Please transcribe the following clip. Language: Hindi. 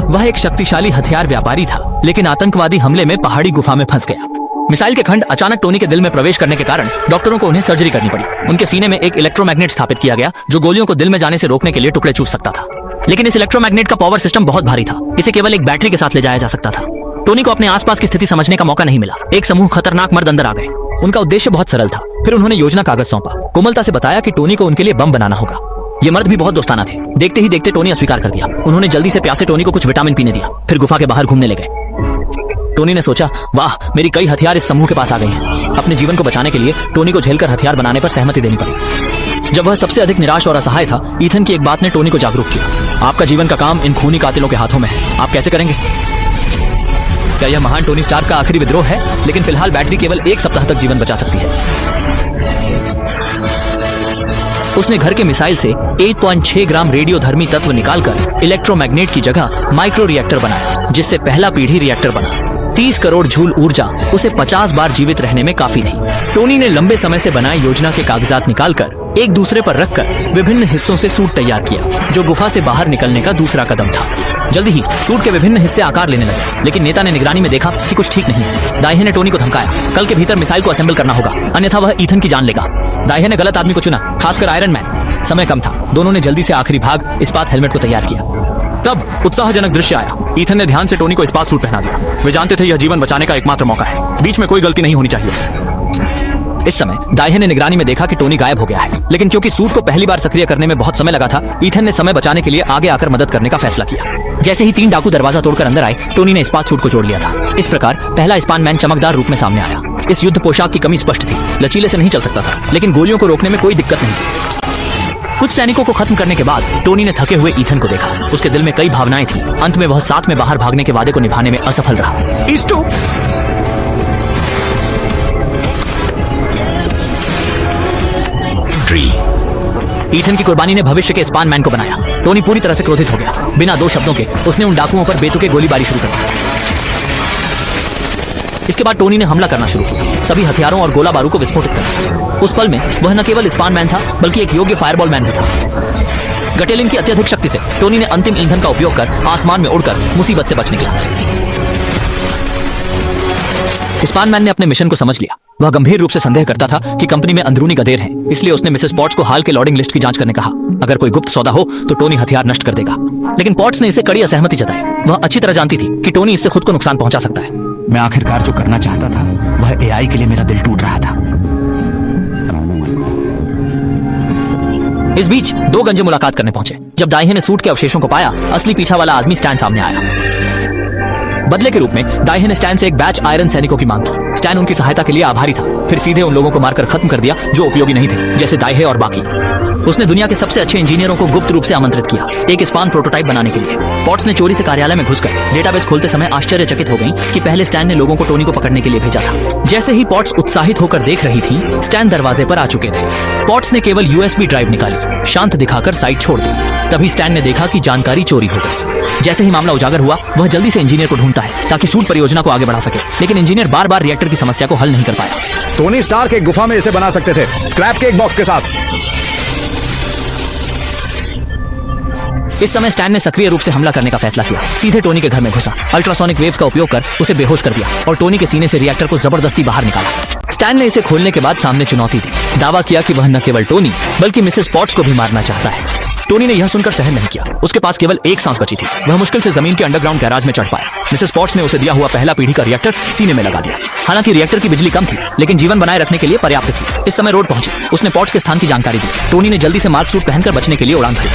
वह एक शक्तिशाली हथियार व्यापारी था, लेकिन आतंकवादी हमले में पहाड़ी गुफा में फंस गया। मिसाइल के खंड अचानक टोनी के दिल में प्रवेश करने के कारण डॉक्टरों को उन्हें सर्जरी करनी पड़ी। उनके सीने में एक इलेक्ट्रोमैग्नेट स्थापित किया गया जो गोलियों को दिल में जाने से रोकने के लिए टुकड़े चूस सकता था। लेकिन इस इलेक्ट्रोमैग्नेट का पावर सिस्टम बहुत भारी था, इसे केवल एक बैटरी के साथ ले जाया जा सकता था। टोनी को अपने आसपास की स्थिति समझने का मौका नहीं मिला। एक समूह खतरनाक मर्द अंदर आ गए। उनका उद्देश्य बहुत सरल था। फिर उन्होंने योजना कागज सौंपा, कोमलता से बताया कि टोनी को उनके लिए बम बनाना होगा। ये मर्द भी बहुत दोस्ताना थे। देखते ही देखते टोनी अस्वीकार कर दिया। उन्होंने जल्दी से प्यासे टोनी को कुछ विटामिन पीने दिया, फिर गुफा के बाहर घूमने लगे। टोनी ने सोचा, वाह, मेरी कई हथियार इस समूह के पास आ गए हैं। अपने जीवन को बचाने के लिए टोनी को झेलकर हथियार बनाने पर सहमति देनी पड़ी। जब वह सबसे अधिक निराश और असहाय था, ईथन की एक बात ने टोनी को जागरूक किया। आपका जीवन का काम इन खूनी कातिलों के हाथों में है, आप कैसे करेंगे? क्या यह महान टोनी स्टार्क का आखिरी विद्रोह है? लेकिन फिलहाल बैटरी केवल 1 सप्ताह तक जीवन बचा सकती है। उसने घर के मिसाइल से 1.6 ग्राम रेडियोधर्मी तत्व निकालकर इलेक्ट्रोमैग्नेट की जगह माइक्रो रिएक्टर बनाया, जिससे पहला पीढ़ी रिएक्टर बना। 30 करोड़ जूल ऊर्जा उसे 50 बार जीवित रहने में काफी थी। टोनी ने लंबे समय से बनाई योजना के कागजात निकालकर एक दूसरे पर रखकर विभिन्न हिस्सों से सूट तैयार किया, जो गुफा से बाहर निकलने का दूसरा कदम था। जल्दी ही सूट के विभिन्न हिस्से आकार लेने लगे, लेकिन नेता ने निगरानी में देखा कि कुछ ठीक नहीं है। दाइहे ने टोनी को धमकाया, कल के भीतर मिसाइल को असेंबल करना होगा, अन्यथा वह ईथन की जान लेगा। दाइहे ने गलत आदमी को चुना, खासकर आयरन मैन। समय कम था, दोनों ने जल्दी से आखिरी भाग इस्पात हेलमेट को तैयार किया। तब उत्साहजनक दृश्य आया। ईथन ने ध्यान से टोनी को इस्पात सूट पहना दिया। वे जानते थे यह जीवन बचाने का एकमात्र मौका है, बीच में कोई गलती नहीं होनी चाहिए। इस समय दाइहे ने निगरानी में देखा कि टोनी गायब हो गया है, लेकिन क्योंकि सूट को पहली बार सक्रिय करने में बहुत समय लगा था, ईथन ने समय बचाने के लिए आगे आकर मदद करने का फैसला किया। जैसे ही 3 डाकू दरवाजा तोड़कर अंदर आए, टोनी ने इस्पात सूट को जोड़ लिया था। इस प्रकार पहला स्पान मैन चमकदार रूप में सामने आया। इस युद्ध पोशाक की कमी स्पष्ट थी, लचीले से नहीं चल सकता था, लेकिन गोलियों को रोकने में कोई दिक्कत नहीं थी। कुछ सैनिकों को खत्म करने के बाद टोनी ने थके हुए ईथन को देखा। उसके दिल में कई भावनाएं थी। अंत में वह साथ में बाहर भागने के वादे को निभाने में असफल रहा। ईथन की कुर्बानी ने भविष्य के स्पान मैन को बनाया। टोनी पूरी तरह से क्रोधित हो गया। बिना 2 शब्दों के उसने उन डाकुओं पर बेतुके गोलीबारी शुरू कर दी। इसके बाद टोनी ने हमला करना शुरू किया, सभी हथियारों और गोला बारूद को विस्फोटित कर। उस पल में वह न केवल स्पान मैन था, बल्कि एक योग्य फायरबॉल मैन भी था। गटेलिन की अत्यधिक शक्ति से टोनी ने अंतिम ईंधन का उपयोग कर आसमान में उड़कर मुसीबत से बच निकला। स्पान मैन ने अपने मिशन को समझ लिया। वह गंभीर रूप से संदेह करता था कि कंपनी में अंदरूनी गधेर हैं, इसलिए उसने मिसेस पॉट्स को हाल के लॉर्डिंग लिस्ट की जांच करने कहा। अगर कोई गुप्त सौदा हो तो टोनी हथियार नष्ट कर देगा, लेकिन पॉट्स ने इसे कड़ी असहमति जताई। वह अच्छी तरह जानती थी कि टोनी इससे खुद को नुकसान पहुंचा सकता है। मैं आखिरकार जो करना चाहता था, वह एआई के लिए मेरा दिल टूट रहा था। इस बीच 2 गंजे मुलाकात करने पहुंचे। जब दाइहे ने सूट के अवशेषों को पाया, असली पीछा वाला आदमी स्टैन सामने आया। बदले के रूप में दाइहे ने स्टैन से एक बैच आयरन सैनिकों की मांग की। स्टैन उनकी सहायता के लिए आभारी था, फिर सीधे उन लोगों को मारकर खत्म कर दिया जो उपयोगी नहीं थे, जैसे दाइहे और बाकी। उसने दुनिया के सबसे अच्छे इंजीनियरों को गुप्त रूप से आमंत्रित किया, एक स्पान प्रोटोटाइप बनाने के लिए। पॉट्स ने चोरी से कार्यालय में घुसकर डेटाबेस खोलते समय आश्चर्यचकित हो गई कि पहले स्टैन ने लोगों को टोनी को पकड़ने के लिए भेजा था। जैसे ही पॉट्स उत्साहित होकर देख रही थी, स्टैन दरवाजे पर आ चुके थे। पॉट्स ने केवल यूएसबी ड्राइव निकाली, शांत दिखाकर साइट छोड़ दी। तभी स्टैन ने देखा कि जानकारी चोरी हो गई। जैसे ही मामला उजागर हुआ, वह जल्दी से इंजीनियर को ढूंढता है ताकि सूट परियोजना को आगे बढ़ा सके, लेकिन इंजीनियर बार बार रिएक्टर की समस्या को हल नहीं कर पाया। टोनी स्टार्क एक गुफा में इसे बना सकते थे, स्क्रैप के एक बॉक्स के साथ। इस समय स्टैन ने सक्रिय रूप से हमला करने का फैसला किया। सीधे टोनी के घर में घुसा, अल्ट्रासोनिक वेव्स का उपयोग कर उसे बेहोश कर दिया और टोनी के सीने से रिएक्टर को जबरदस्ती बाहर निकाला। स्टैन ने इसे खोलने के बाद सामने चुनौती दी। दावा किया कि वह न केवल टोनी बल्कि मिसेस पॉट्स को भी मारना चाहता है। टोनी ने यह सुनकर सहन नहीं किया। उसके पास केवल एक सांस बची थी। वह मुश्किल से जमीन के अंडरग्राउंड गैराज में चढ़ पाया। मिसेस पॉट्स ने उसे दिया हुआ पहला पीढ़ी का रिएक्टर सीने में लगा दिया। हालांकि रिएक्टर की बिजली कम थी, लेकिन जीवन बनाए रखने के लिए पर्याप्त थी। इस समय रोड पहुंची। उसने पॉट्स के स्थान की जानकारी दी। टोनी ने जल्दी से मार्क सूट पहनकर बचने के लिए उड़ान भरी।